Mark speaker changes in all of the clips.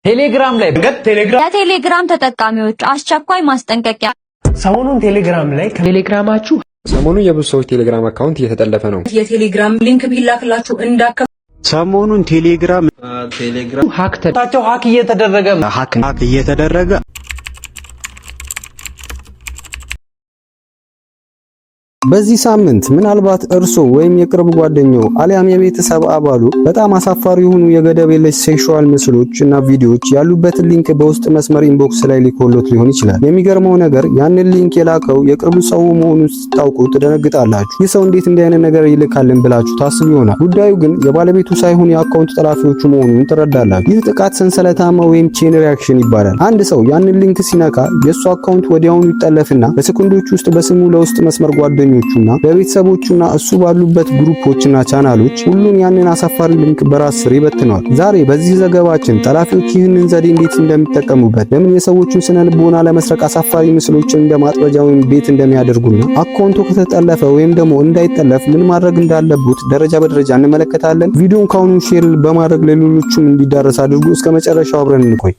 Speaker 1: ቴሌግራም ላይ
Speaker 2: የቴሌግራም ተጠቃሚዎች አስቸኳይ ማስጠንቀቂያ።
Speaker 1: ሰሞኑን ቴሌግራም ላይ ቴሌግራማችሁ
Speaker 3: ሰሞኑን የብዙ ሰዎች ቴሌግራም አካውንት እየተጠለፈ ነው።
Speaker 4: የቴሌግራም ሊንክ ቢላክላችሁ
Speaker 5: ሰሞኑን ቴሌግራም
Speaker 1: ሀክ እየተደረገ
Speaker 6: በዚህ ሳምንት ምናልባት እርሶ ወይም የቅርብ ጓደኛው አሊያም የቤተሰብ አባሉ በጣም አሳፋሪ የሆኑ የገደብ የለሽ ሴክሹዋል ምስሎች እና ቪዲዮዎች ያሉበትን ሊንክ በውስጥ መስመር ኢንቦክስ ላይ ሊኮሎት ሊሆን ይችላል። የሚገርመው ነገር ያንን ሊንክ የላከው የቅርቡ ሰው መሆኑን ስታውቁ ትደነግጣላችሁ። ይህ ሰው እንዴት እንዲህ አይነት ነገር ይልካልን ብላችሁ ታስቡ ይሆናል። ጉዳዩ ግን የባለቤቱ ሳይሆን የአካውንት ጠላፊዎቹ መሆኑን ትረዳላችሁ። ይህ ጥቃት ሰንሰለታማ ወይም ቼን ሪአክሽን ይባላል። አንድ ሰው ያንን ሊንክ ሲነካ የእሱ አካውንት ወዲያውኑ ይጠለፍና በሰኮንዶች ውስጥ በስሙ ለውስጥ መስመር ጓደኞቹና በቤተሰቦቹና እሱ ባሉበት ግሩፖችና ቻናሎች ሁሉን ያንን አሳፋሪ ሊንክ በራስ ስር ይበትነዋል። ዛሬ በዚህ ዘገባችን ጠላፊዎች ይህንን ዘዴ እንዴት እንደሚጠቀሙበት፣ ለምን የሰዎችን ስነ ልቦና ለመስረቅ አሳፋሪ ምስሎችን እንደማጥበጃ ወይም ቤት እንደሚያደርጉና አካውንቱ ከተጠለፈ ወይም ደግሞ እንዳይጠለፍ ምን ማድረግ እንዳለበት ደረጃ በደረጃ እንመለከታለን። ቪዲዮን ካሁኑ ሼር በማድረግ ለሌሎችም እንዲዳረስ አድርጉ። እስከ መጨረሻው አብረን እንቆይ።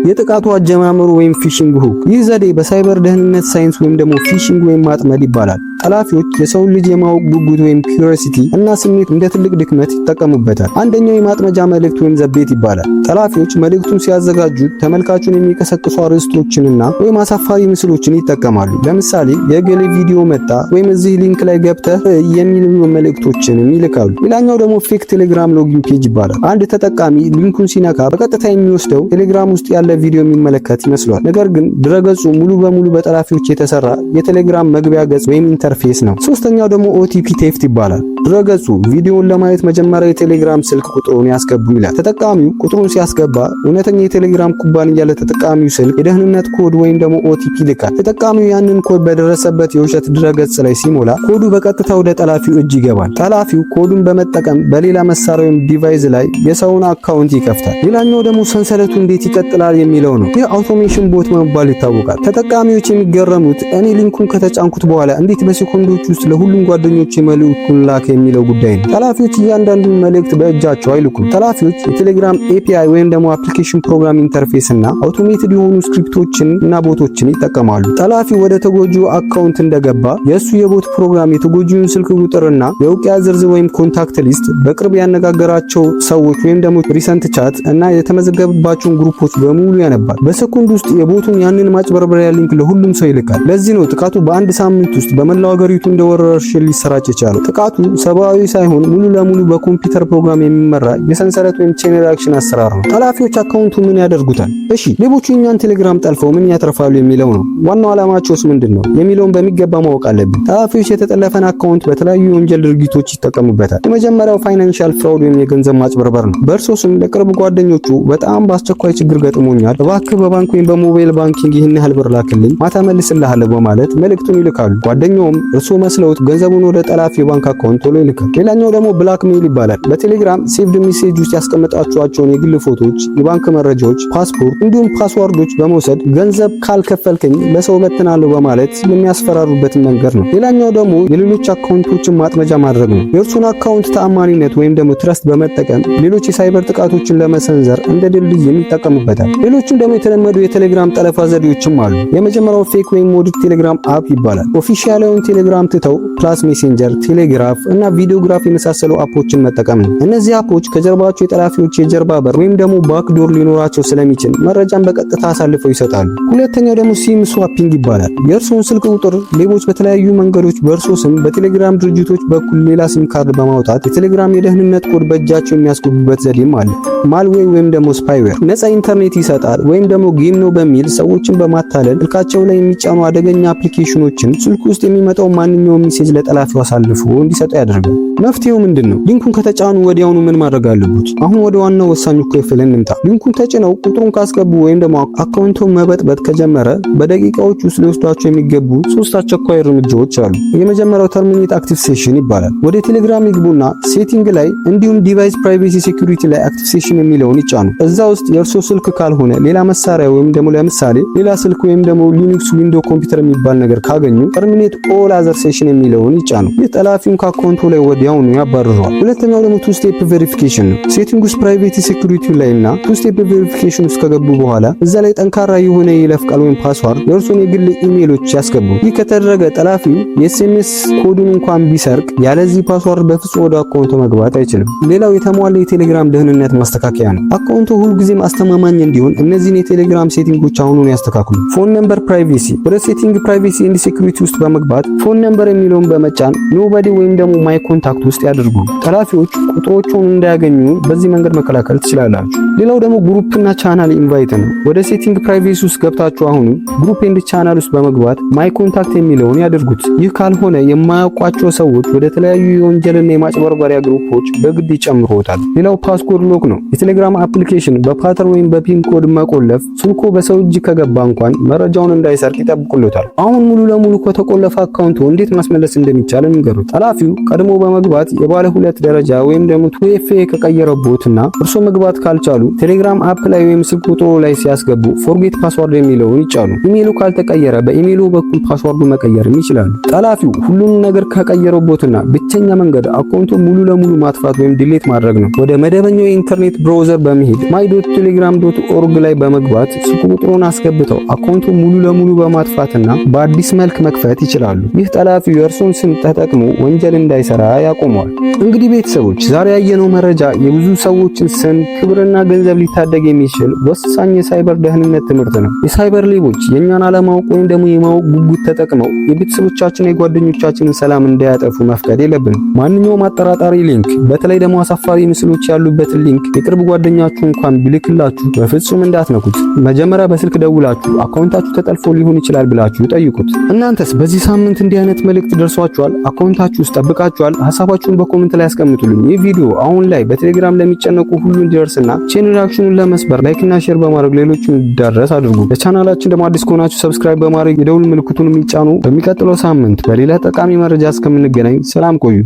Speaker 6: የጥቃቱ አጀማመሩ ወይም ፊሽንግ ሁክ። ይህ ዘዴ በሳይበር ደህንነት ሳይንስ ወይም ደግሞ ፊሽንግ ወይም ማጥመድ ይባላል። ጠላፊዎች የሰውን ልጅ የማወቅ ጉጉት ወይም ኪዩሪዮሲቲ እና ስሜት እንደ ትልቅ ድክመት ይጠቀሙበታል። አንደኛው የማጥመጃ መልእክት ወይም ዘቤት ይባላል። ጠላፊዎች መልእክቱን ሲያዘጋጁ ተመልካቹን የሚቀሰቅሱ አርዕስቶችንና ወይም አሳፋሪ ምስሎችን ይጠቀማሉ። ለምሳሌ የገሌ ቪዲዮ መጣ ወይም እዚህ ሊንክ ላይ ገብተህ የሚሉ መልእክቶችን ይልካሉ። ሌላኛው ደግሞ ፌክ ቴሌግራም ሎጊን ፔጅ ይባላል። አንድ ተጠቃሚ ሊንኩን ሲነካ በቀጥታ የሚወስደው ቴሌግራም ውስጥ ያለ ቪዲዮ የሚመለከት ይመስላል። ነገር ግን ድረገጹ ሙሉ በሙሉ በጠላፊዎች የተሰራ የቴሌግራም መግቢያ ገጽ ወይም ኢንተርፌስ ነው። ሶስተኛው ደግሞ ኦቲፒ ቴፍት ይባላል። ድረገጹ ቪዲዮውን ለማየት መጀመሪያ የቴሌግራም ስልክ ቁጥሩን ያስገቡ ይላል። ተጠቃሚው ቁጥሩን ሲያስገባ እውነተኛ የቴሌግራም ኩባንያ ለተጠቃሚው ስልክ የደህንነት ኮድ ወይም ደግሞ ኦቲፒ ይልካል። ተጠቃሚው ያንን ኮድ በደረሰበት የውሸት ድረገጽ ላይ ሲሞላ ኮዱ በቀጥታ ወደ ጠላፊው እጅ ይገባል። ጠላፊው ኮዱን በመጠቀም በሌላ መሳሪያ ወይም ዲቫይስ ላይ የሰውን አካውንት ይከፍታል። ሌላኛው ደግሞ ሰንሰለቱ እንዴት ይቀጥላል የሚለው ነው። ይህ አውቶሜሽን ቦት በመባል ይታወቃል። ተጠቃሚዎች የሚገረሙት እኔ ሊንኩን ከተጫንኩት በኋላ እንዴት በሴኮንዶች ውስጥ ለሁሉም ጓደኞቼ መልእክቱን ላከ የሚለው ጉዳይ ነው። ጠላፊዎች እያንዳንዱን መልእክት በእጃቸው አይልኩም። ጠላፊዎች የቴሌግራም ኤፒአይ ወይም ደግሞ አፕሊኬሽን ፕሮግራም ኢንተርፌስ እና አውቶሜትድ የሆኑ ስክሪፕቶችን እና ቦቶችን ይጠቀማሉ። ጠላፊው ወደ ተጎጂው አካውንት እንደገባ የእሱ የቦት ፕሮግራም የተጎጂውን ስልክ ቁጥርና የውቂያ ዝርዝር ወይም ኮንታክት ሊስት፣ በቅርብ ያነጋገራቸው ሰዎች ወይም ደግሞ ሪሰንት ቻት እና የተመዘገበባቸውን ግሩፖች በሙሉ ያነባል። በሰኮንድ ውስጥ የቦቱን ያንን ማጭበርበሪያ ሊንክ ለሁሉም ሰው ይልካል። ለዚህ ነው ጥቃቱ በአንድ ሳምንት ውስጥ በመላው ሀገሪቱ እንደ ወረርሽኝ ሊሰራጭ የቻለው። ጥቃቱ ሰብአዊ ሳይሆን ሙሉ ለሙሉ በኮምፒውተር ፕሮግራም የሚመራ የሰንሰለት ወይም ቼን ሪአክሽን አሰራር ነው። ጠላፊዎች አካውንቱ ምን ያደርጉታል? እሺ ሌቦቹ እኛን ቴሌግራም ጠልፈው ምን ያተርፋሉ የሚለው ነው። ዋናው ዓላማቸውስ ምንድነው የሚለውን በሚገባ ማወቅ አለብን። ጠላፊዎች የተጠለፈን አካውንት በተለያዩ የወንጀል ድርጊቶች ይጠቀሙበታል። የመጀመሪያው ፋይናንሻል ፍራውድ ወይም የገንዘብ ማጭበርበር ነው። በእርሶ ስም ለቅርብ ጓደኞቹ በጣም በአስቸኳይ ችግር ገጥሞኛል፣ እባክህ በባንክ ወይም በሞባይል ባንኪንግ ይህን ያህል ብር ላክልኝ፣ ማታ መልስልሃለሁ በማለት መልእክቱን ይልካሉ። ጓደኛውም እርሶ መስለውት ገንዘቡን ወደ ጠላፊ የባንክ አካውንት ቶሎ ይልካል። ሌላኛው ደግሞ ብላክሜል ይባላል። በቴሌግራም ሴቭድ ሜሴጅ ውስጥ ያስቀመጣቸዋቸውን የግል ፎቶዎች፣ የባንክ መረጃዎች፣ ፓስፖርት እንዲሁም ፓስዋርዶች በመውሰድ ገንዘብ ካልከፈልከኝ ለሰው በትናለሁ በማለት የሚያስፈራሩበትን መንገድ ነው። ሌላኛው ደግሞ የሌሎች አካውንቶችን ማጥመጃ ማድረግ ነው። የእርሱን አካውንት ተአማኒነት ወይም ደግሞ ትረስት በመጠቀም ሌሎች የሳይበር ጥቃቶችን ለመሰንዘር እንደ ድልድይ የሚጠቀሙበታል። ሌሎችም ደግሞ የተለመዱ የቴሌግራም ጠለፋ ዘዴዎችም አሉ። የመጀመሪያው ፌክ ወይም ሞዲድ ቴሌግራም አፕ ይባላል። ኦፊሻላዊውን ቴሌግራም ትተው ፕላስ ሜሴንጀር፣ ቴሌግራፍ እና ቪዲዮግራፍ የመሳሰሉ አፖችን መጠቀም ነው። እነዚህ አፖች ከጀርባቸው የጠላፊዎች የጀርባ በር ወይም ደግሞ ባክዶር ሊኖራቸው ስለሚችል መረጃን በቀጥታ አሳልፈው ይሰጣሉ። ሁለተኛው ደግሞ ሲም ስዋፒንግ ይባላል። የእርሶን ስልክ ቁጥር ሌቦች በተለያዩ መንገዶች በእርሶ ስም በቴሌግራም ድርጅቶች በኩል ሌላ ሲም ካርድ በማውጣት የቴሌግራም የደህንነት ኮድ በእጃቸው የሚያስገቡበት ዘዴም አለ። ማልዌር ወይም ደግሞ ስፓይዌር ነፃ ኢንተርኔት ይሰጣል ወይም ደግሞ ጌም ነው በሚል ሰዎችን በማታለል ስልካቸው ላይ የሚጫኑ አደገኛ አፕሊኬሽኖችን ስልክ ውስጥ የሚመጣው ማንኛውም ሜሴጅ ለጠላፊው አሳልፎ እንዲሰጡ ያደርጋል። መፍትሄው ምንድነው? ሊንኩን ከተጫኑ ወዲያውኑ ምን ማድረግ አለበት? አሁን ወደ ዋናው ወሳኙ ክፍል እንምጣ። ሊንኩን ተጭነው ቁጥሩን ካስገቡ ወይም ደግሞ አካውንቱን መበጥበጥ ከጀመረ በደቂቃዎች ውስጥ ሊወስዷቸው የሚገቡ 3 አስቸኳይ እርምጃዎች አሉ። የመጀመሪያው ተርሚኔት አክቲቭ ሴሽን ይባላል። ወደ ቴሌግራም ይግቡና ሴቲንግ ላይ እንዲሁም ዲቫይስ ፕራይቬሲ ሴኩሪቲ ላይ አክቲቭ ሴሽን የሚለውን ይጫኑ። እዛ ውስጥ የእርሶ ስልክ ካልሆነ ሌላ መሳሪያ ወይም ደግሞ ለምሳሌ ሌላ ስልክ ወይም ደግሞ ሊኑክስ ዊንዶው ኮምፒውተር የሚባል ነገር ካገኙ ተርሚኔት ኦል አዘር ሴሽን የሚለውን ይጫኑ። ይህ ጠላፊውን ከአካውንቱ ከአካውንቱ ላይ ወዲያውኑ ያባርረዋል። ሁለተኛው ደግሞ ቱ ስቴፕ ቬሪፊኬሽን ነው። ሴቲንግ ውስጥ ፕራይቬሲ ሴኩሪቲ ላይና ቱ ስቴፕ ቬሪፊኬሽን ውስጥ ከገቡ በኋላ እዛ ላይ ጠንካራ የሆነ የይለፍ ቃል ወይም ፓስዋርድ የእርሱን የግል ኢሜሎች ያስገቡ። ይህ ከተደረገ ጠላፊው የኤስኤምኤስ ኮዱን እንኳን ቢሰርቅ ያለዚህ ፓስዋርድ በፍጹም ወደ አካውንቱ መግባት አይችልም። ሌላው የተሟላ የቴሌግራም ደህንነት ማስተካከያ ነው። አካውንቱ ሁልጊዜም አስተማማኝ እንዲሆን እነዚህን የቴሌግራም ሴቲንጎች አሁኑን ያስተካክሉ። ፎን ነምበር ፕራይቬሲ። ወደ ሴቲንግ ፕራይቬሲ ኤንድ ሴኩሪቲ ውስጥ በመግባት ፎን ነምበር የሚለውን በመጫን ኖባዲ ወይም ደግሞ ማይ ኮንታክት ውስጥ ያድርጉ። ጠላፊዎች ቁጥሮቹን እንዳያገኙ በዚህ መንገድ መከላከል ትችላላችሁ። ሌላው ደግሞ ግሩፕና ቻናል ኢንቫይት ነው። ወደ ሴቲንግ ፕራይቬሲ ውስጥ ገብታችሁ አሁን ግሩፕ ኤንድ ቻናል ውስጥ በመግባት ማይ ኮንታክት የሚለውን ያድርጉት። ይህ ካልሆነ የማያውቋቸው ሰዎች ወደ ተለያዩ የወንጀልና የማጭበርበሪያ ግሩፖች በግድ ይጨምሩታል። ሌላው ፓስኮድ ሎክ ነው። የቴሌግራም አፕሊኬሽን በፓተርን ወይም በፒን ኮድ መቆለፍ ስልኮ በሰው እጅ ከገባ እንኳን መረጃውን እንዳይሰርቅ ይጠብቁልታል። አሁን ሙሉ ለሙሉ ከተቆለፈ አካውንቱ እንዴት ማስመለስ እንደሚቻል እንገሩት። ጠላፊው ቀድሞ በመግባት የባለ ሁለት ደረጃ ወይም ደግሞ 2FA ከቀየረቦትና እርሶ መግባት ካልቻሉ ቴሌግራም አፕ ላይ ወይም ስልክ ቁጥሩ ላይ ሲያስገቡ ፎርጌት ፓስዋርድ የሚለውን ይጫኑ። ኢሜሉ ካልተቀየረ በኢሜሉ በኩል ፓስዋርዱ መቀየርም ይችላሉ። ጠላፊው ሁሉንም ነገር ከቀየረቦትና ብቸኛ መንገድ አካውንቱ ሙሉ ለሙሉ ማጥፋት ወይም ዲሌት ማድረግ ነው። ወደ መደበኛው የኢንተርኔት ብራውዘር በመሄድ my.telegram.org ላይ በመግባት ስልክ ቁጥሩን አስገብተው አካውንቱ ሙሉ ለሙሉ በማጥፋትና በአዲስ መልክ መክፈት ይችላሉ። ይህ ጠላፊው የእርሱን ስም ተጠቅሞ ወንጀል እንዳይሰራ ያቆመዋል። እንግዲህ ቤተሰቦች ዛሬ ያየነው መረጃ የብዙ ሰዎችን ስም፣ ክብርና ገንዘብ ሊታደግ የሚችል ወሳኝ የሳይበር ደህንነት ትምህርት ነው። የሳይበር ሌቦች የኛን አለማወቅ ወይም ደግሞ የማወቅ ጉጉት ተጠቅመው የቤተሰቦቻችን የጓደኞቻችንን ሰላም እንዳያጠፉ መፍቀድ የለብንም። ማንኛውም አጠራጣሪ ሊንክ፣ በተለይ ደግሞ አሳፋሪ ምስሎች ያሉበትን ሊንክ የቅርብ ጓደኛችሁ እንኳን ቢልክላችሁ በፍጹም እንዳትነኩት። መጀመሪያ በስልክ ደውላችሁ አካውንታችሁ ተጠልፎ ሊሆን ይችላል ብላችሁ ጠይቁት። እናንተስ በዚህ ሳምንት እንዲህ አይነት መልእክት ደርሷችኋል? አካውንታችሁ ውስጥ ጠብቃችኋል? ሐሳባችሁን በኮሜንት ላይ አስቀምጡልኝ። ይህ ቪዲዮ አሁን ላይ በቴሌግራም ለሚጨነቁ ሁሉ እንዲደርስና ቼን ሪአክሽኑን ለመስበር ላይክና ሼር በማድረግ ሌሎችን እንዲዳረስ አድርጉ። ለቻናላችን ደግሞ አዲስ ከሆናችሁ ሰብስክራይብ በማድረግ የደውል ምልክቱን የሚጫኑ። በሚቀጥለው ሳምንት በሌላ ጠቃሚ መረጃ እስከምንገናኝ ሰላም ቆዩ።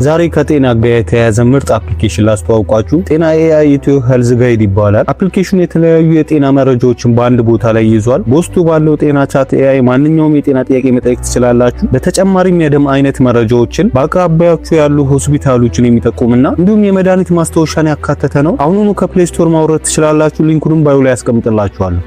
Speaker 5: ዛሬ ከጤና ጋር የተያያዘ ምርጥ አፕሊኬሽን ላስተዋውቃችሁ። ጤና AI ኢትዮ ሄልዝ ጋይድ ይባላል። አፕሊኬሽኑ የተለያዩ የጤና መረጃዎችን በአንድ ቦታ ላይ ይዟል። በውስጡ ባለው ጤና ቻት AI ማንኛውም የጤና ጥያቄ መጠየቅ ትችላላችሁ። በተጨማሪም የደም አይነት መረጃዎችን በአቅራቢያችሁ ያሉ ሆስፒታሎችን የሚጠቁምና እንዲሁም የመድኃኒት ማስታወሻን ያካተተ ነው። አሁኑኑ ከፕሌይ ስቶር ማውረድ ትችላላችሁ። ሊንኩንም ባዩ ላይ ያስቀምጥላችኋለሁ።